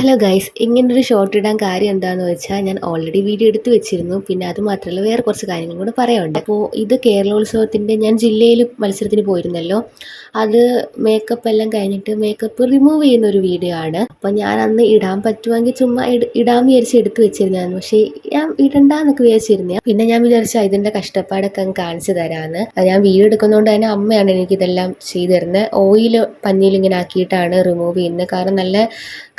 Hello guys, ഇങ്ങനൊരു short ഇടാൻ കാര്യം എന്താണെന്ന് വെച്ചാൽ ഞാൻ ഓൾറെഡി വീഡിയോ എടുത്തു വെച്ചിരുന്നു. പിന്നെ അത് മാത്രമല്ല വേറെ കുറച്ച് കാര്യങ്ങളും കൂടെ പറയാനുണ്ട്. അപ്പോൾ ഇത് കേരളോത്സവത്തിൻ്റെ ഞാൻ ജില്ലയിൽ മത്സരത്തിന് പോയിരുന്നല്ലോ, അത് മേക്കപ്പ് എല്ലാം കഴിഞ്ഞിട്ട് മേക്കപ്പ് റിമൂവ് ചെയ്യുന്ന ഒരു വീഡിയോ ആണ്. അപ്പോൾ ഞാൻ അന്ന് ഇടാൻ പറ്റുമെങ്കിൽ ചുമ്മാ ഇടാമെന്ന് വിചാരിച്ച് എടുത്ത് വെച്ചിരുന്നതാണ്. പക്ഷേ ഞാൻ ഇടണ്ടെന്നൊക്കെ വിചാരിച്ചിരുന്നേ. പിന്നെ ഞാൻ വിചാരിച്ച ഇതിൻ്റെ കഷ്ടപ്പാടൊക്കെ അങ്ങ് കാണിച്ചു തരാമെന്ന്. ഞാൻ വീഡിയോ എടുക്കുന്നതുകൊണ്ട് തന്നെ അമ്മയാണ് എനിക്കിതെല്ലാം ചെയ്തു തരുന്നത്. ഓയിൽ പഞ്ഞിയിൽ ഇങ്ങനെ ആക്കിയിട്ടാണ് റിമൂവ് ചെയ്യുന്നത്. കാരണം നല്ല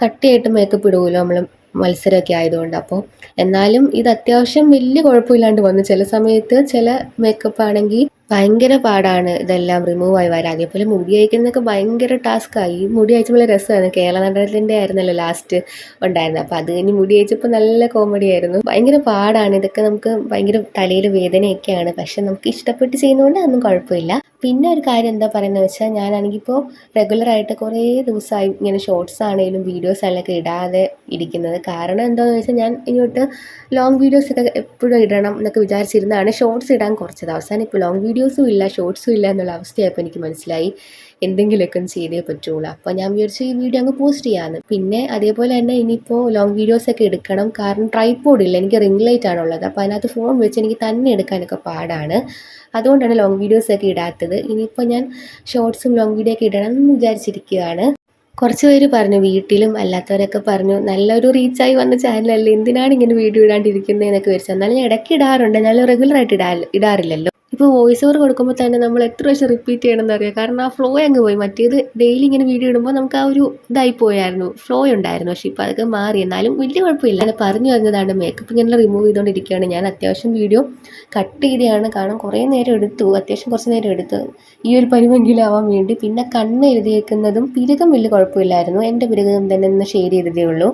കട്ടിയായിട്ട് മേക്കപ്പ് ഇടുമല്ലോ നമ്മൾ മത്സരമൊക്കെ ആയതുകൊണ്ട്. അപ്പോൾ എന്നാലും ഇത് അത്യാവശ്യം വലിയ കുഴപ്പമില്ലാണ്ട് വന്നു. ചില സമയത്ത് ചില മേക്കപ്പ് ആണെങ്കിൽ ഭയങ്കര പാടാണ് ഇതെല്ലാം റിമൂവ് ആയി വരാൻ. അതേപോലെ മുടി അയക്കുന്നതൊക്കെ ഭയങ്കര ടാസ്ക്കായി. മുടി അയച്ചപ്പോൾ രസമായിരുന്നു. കേരള നടനത്തിൻ്റെ ആയിരുന്നല്ലോ ലാസ്റ്റ് ഉണ്ടായിരുന്നത്. അപ്പോൾ അത് കഴിഞ്ഞ് മുടി അയച്ചപ്പോൾ നല്ല കോമഡി ആയിരുന്നു. ഭയങ്കര പാടാണ് ഇതൊക്കെ. നമുക്ക് ഭയങ്കര തലയിൽ വേദനയൊക്കെയാണ്. പക്ഷെ നമുക്ക് ഇഷ്ടപ്പെട്ട് ചെയ്യുന്നതുകൊണ്ട് അതൊന്നും കുഴപ്പമില്ല. പിന്നെ ഒരു കാര്യം എന്താ പറയുന്നത് വെച്ചാൽ, ഞാനാണെങ്കിൽ ഇപ്പോൾ റെഗുലറായിട്ട് കുറേ ദിവസമായി ഇങ്ങനെ ഷോർട്സ് ആണെങ്കിലും വീഡിയോസ് ആണെങ്കിലൊക്കെ ഇടാതെ ഇരിക്കുന്നത്. കാരണം എന്താണെന്ന് വെച്ചാൽ, ഞാൻ ഇങ്ങോട്ട് ലോങ് വീഡിയോസൊക്കെ എപ്പോഴും ഇടണം എന്നൊക്കെ വിചാരിച്ചിരുന്നതാണ്. ഷോർട്സ് ഇടാൻ കുറച്ചത്. അവസാനം ഇപ്പോൾ ലോങ് വീഡിയോസും ഇല്ല ഷോർട്സും ഇല്ല എന്നുള്ള അവസ്ഥയായപ്പോൾ എനിക്ക് മനസ്സിലായി എന്തെങ്കിലുമൊക്കെ ഒന്ന് ചെയ്തേ പറ്റുള്ളൂ. അപ്പോൾ ഞാൻ വിചാരിച്ചു ഈ വീഡിയോ അങ്ങ് പോസ്റ്റ് ചെയ്യാമെന്ന്. പിന്നെ അതേപോലെ തന്നെ ഇനിയിപ്പോൾ ലോങ് വീഡിയോസൊക്കെ എടുക്കണം. കാരണം ട്രൈപോഡ് ഇല്ല, എനിക്ക് റിംഗ് ലൈറ്റ് ആണുള്ളത്. അപ്പോൾ അതിനകത്ത് ഫോൺ വെച്ച് എനിക്ക് തന്നെ എടുക്കാനൊക്കെ പാടാണ്. അതുകൊണ്ടാണ് ലോങ് വീഡിയോസൊക്കെ ഇടാത്തത്. ഇനിയിപ്പോൾ ഞാൻ ഷോർട്സും ലോങ് വീഡിയോ ഒക്കെ ഇടണം എന്ന് വിചാരിച്ചിരിക്കുകയാണ്. കുറച്ച് പേര് പറഞ്ഞു, വീട്ടിലും അല്ലാത്തവരൊക്കെ പറഞ്ഞു, നല്ലൊരു റീച്ചായി വന്ന ചാനലല്ലേ, എന്തിനാണ് ഇങ്ങനെ വീഡിയോ ഇടാണ്ടിരിക്കുന്നത് എന്നൊക്കെ വിചാരിച്ചു. എന്നാലും ഞാൻ ഇടയ്ക്ക് ഇടാറുണ്ട്, എന്നാലും റെഗുലറായിട്ട് ഇടാറില്ലല്ലോ. ഇപ്പോൾ വോയിസ് ഓവർ കൊടുക്കുമ്പോൾ തന്നെ നമ്മൾ എത്ര പ്രാവശ്യം റിപ്പീറ്റ് ചെയ്യണമെന്ന് അറിയാം. കാരണം ആ ഫ്ലോ അങ്ങ് പോയി. മറ്റേത് ഡെയിലി ഇങ്ങനെ വീഡിയോ ഇടുമ്പോൾ നമുക്ക് ആ ഒരു ഇതായി പോയായിരുന്നു, ഫ്ലോ ഉണ്ടായിരുന്നു. പക്ഷേ ഇപ്പോൾ അതൊക്കെ മാറി. എന്നാലും വലിയ കുഴപ്പമില്ല. അങ്ങനെ പറഞ്ഞു വരുന്നതാണ്. മേക്കപ്പ് ഇങ്ങനെ റിമൂവ് ചെയ്തുകൊണ്ടിരിക്കുകയാണ് ഞാൻ. അത്യാവശ്യം വീഡിയോ കട്ട് ചെയ്തെയാണ്, കാരണം കുറേ നേരം എടുത്തു, അത്യാവശ്യം കുറച്ച് നേരം എടുത്തു ഈ ഒരു പരുവെങ്കിലും ആവാൻ വേണ്ടി. പിന്നെ കണ്ണ് എഴുതിയേക്കുന്നതും പിരുകം വലിയ കുഴപ്പമില്ലായിരുന്നു. എൻ്റെ പിരുകം തന്നെ ഒന്ന് ഷെയ്ഡ് ചെയ്തതേ ഉള്ളൂ.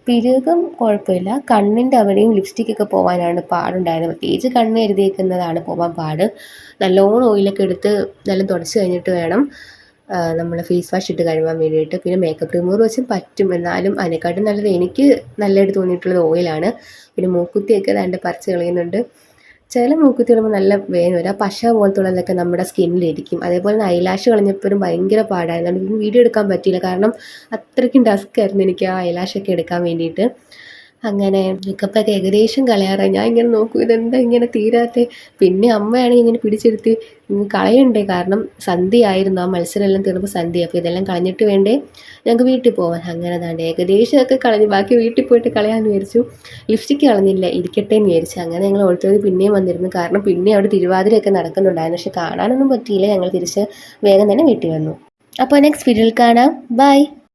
പിരുകം കുഴപ്പമില്ല. കണ്ണിൻ്റെ അവിടെയും ലിപ്സ്റ്റിക്കൊക്കെ പോകാനാണ് പാടുണ്ടായിരുന്നത്. പ്രത്യേകിച്ച് കണ്ണ് എഴുതിയേക്കുന്നതാണ് പോകാൻ പാട്. നല്ലോണം ഓയിലൊക്കെ എടുത്ത് നല്ല തുടച്ച് കഴിഞ്ഞിട്ട് വേണം നമ്മൾ ഫേസ് വാഷ് ഇട്ട് കഴുകാൻ വേണ്ടിയിട്ട്. പിന്നെ മേക്കപ്പ് റിമൂവർ വെച്ചും പറ്റും. എന്നാലും അതിനെക്കാട്ടും നല്ലത് എനിക്ക് നല്ലതായിട്ട് തോന്നിയിട്ടുള്ളത് ഓയിലാണ്. പിന്നെ മൂക്കുത്തിയൊക്കെ അതിൻ്റെ പറിച്ച് കളയുന്നുണ്ട്. ചില മൂക്കുത്തി ഇടുമ്പോൾ നല്ല വേദന വരും. ആ പശ പോലത്തുള്ളതൊക്കെ നമ്മുടെ സ്കിന്നിലിരിക്കും. അതേപോലെ തന്നെ ഐലാഷ് കളഞ്ഞപ്പോഴും ഭയങ്കര പാടായിരുന്നു. എനിക്ക് വീഡിയോ എടുക്കാൻ പറ്റിയില്ല, കാരണം അത്രയ്ക്കും ടാസ്ക് ആയിരുന്നു എനിക്ക് ആ ഐലാഷൊക്കെ എടുക്കാൻ വേണ്ടിയിട്ട്. അങ്ങനെ മേക്കപ്പൊക്കെ ഏകദേശം കളയാറായി. ഞാൻ ഇങ്ങനെ നോക്കും, ഇതെന്താ ഇങ്ങനെ തീരാത്തെ. പിന്നെ അമ്മയാണെങ്കിൽ ഇങ്ങനെ പിടിച്ചെടുത്ത് കളയണ്ടേ, കാരണം സന്ധ്യയായിരുന്നു. ആ മത്സരം എല്ലാം തീർന്നപ്പോൾ സന്ധ്യ. അപ്പോൾ ഇതെല്ലാം കളഞ്ഞിട്ട് വേണ്ടേ ഞങ്ങൾക്ക് വീട്ടിൽ പോകാൻ. അങ്ങനെ താണ്ട് ഏകദേശമൊക്കെ കളഞ്ഞു. ബാക്കി വീട്ടിൽ പോയിട്ട് കളയാമെന്ന് വിചാരിച്ചു. ലിപ്സ്റ്റിക്ക് കളഞ്ഞില്ല, ഇരിക്കട്ടെ എന്ന് വിചാരിച്ചു. അങ്ങനെ ഞങ്ങൾ ഓൾറെഡി പിന്നെയും വന്നിരുന്നു. കാരണം പിന്നെ അവിടെ തിരുവാതിരയൊക്കെ നടക്കുന്നുണ്ടായിരുന്നു. പക്ഷെ കാണാനൊന്നും പറ്റിയില്ല. ഞങ്ങൾ തിരിച്ച് വേഗം തന്നെ വീട്ടിൽ വന്നു. അപ്പോൾ നെക്സ്റ്റ് വീഡിയോയിൽ കാണാം. ബൈ.